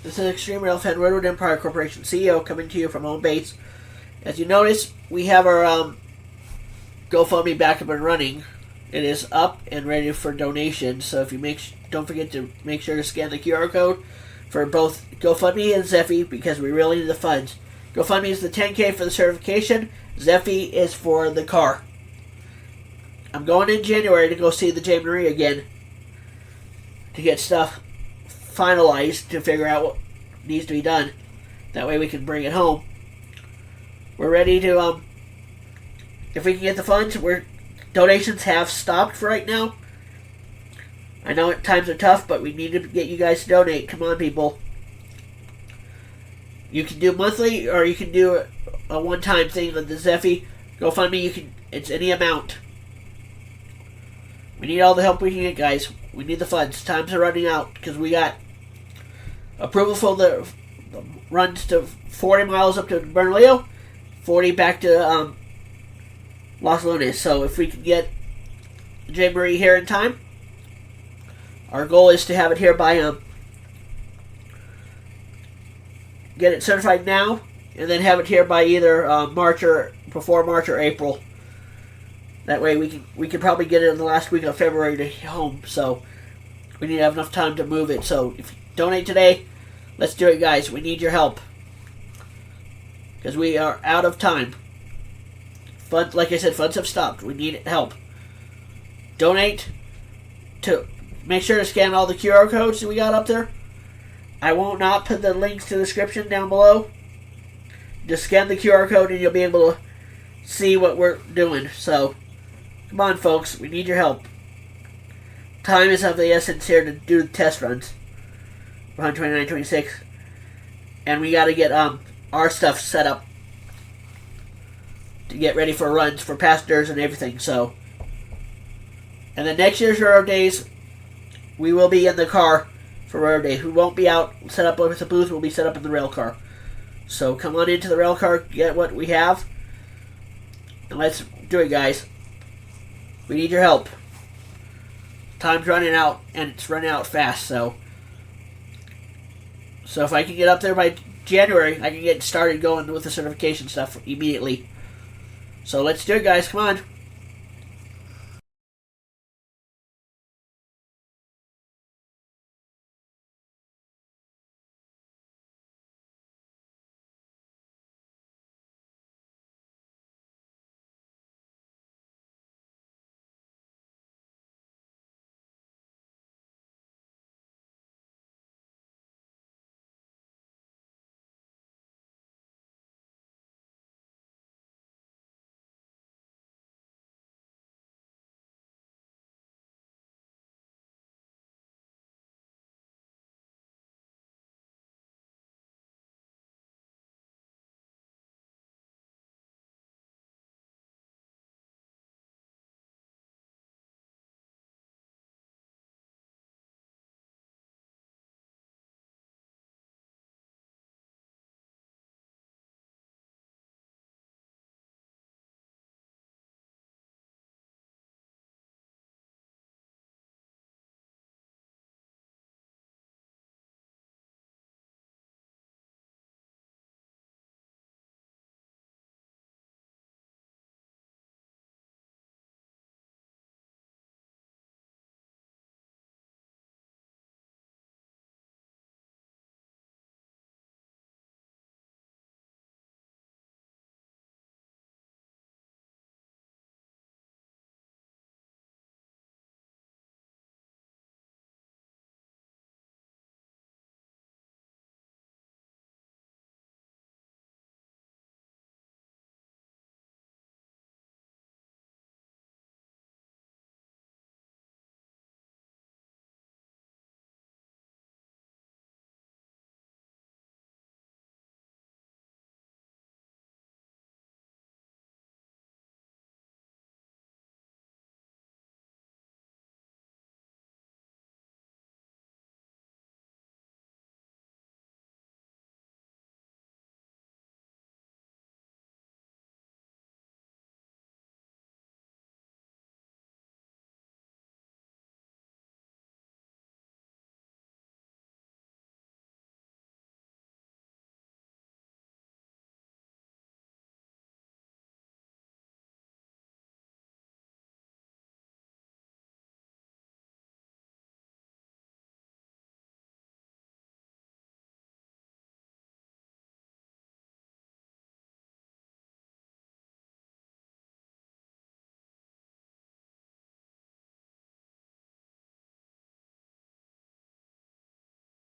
This is Extreme Railfan Redwood Empire Corporation CEO coming to you from home base. As you notice, we have our GoFundMe back up and running. It is up and ready for donation. So if you don't forget to make sure to scan the QR code for both GoFundMe and Zeffy because we really need the funds. GoFundMe is the $10K for the certification. Zeffy is for the car. I'm going in January to go see the J. Marie again to get stuff finalized to figure out what needs to be done. That way we can bring it home. We're ready to, if we can get the funds, donations have stopped for right now. I know times are tough, but we need to get you guys to donate. Come on, people. You can do monthly, or you can do a one-time thing with the Zeffy. GoFundMe, it's any amount. We need all the help we can get, guys. We need the funds. Times are running out because we got approval for the runs to 40 miles up to Bernalillo, 40 back to Los Lunas. So if we can get J. Marie here in time, our goal is to have it here by get it certified now, and then have it here by either before March or April. That way we can probably get it in the last week of February to home. So we need to have enough time to move it. So if you donate today, let's do it, guys. We need your help because we are out of time. Funds, like I said, funds have stopped. We need help. Donate to make sure to scan all the QR codes that we got up there. I won't not put the links to the description down below. Just scan the QR code and you'll be able to see what we're doing. So come on, folks. We need your help. Time is of the essence here to do the test runs for 129.26. And we got to get our stuff set up to get ready for runs for passengers and everything. So, and then next year's Railroad Days, we will be in the car for Railroad Days. We won't be out set up with a booth. We'll be set up in the rail car. So come on into the rail car, get what we have, and let's do it, guys. We need your help. Time's running out, and it's running out fast. So if I can get up there by January, I can get started going with the certification stuff immediately. So let's do it, guys. Come on.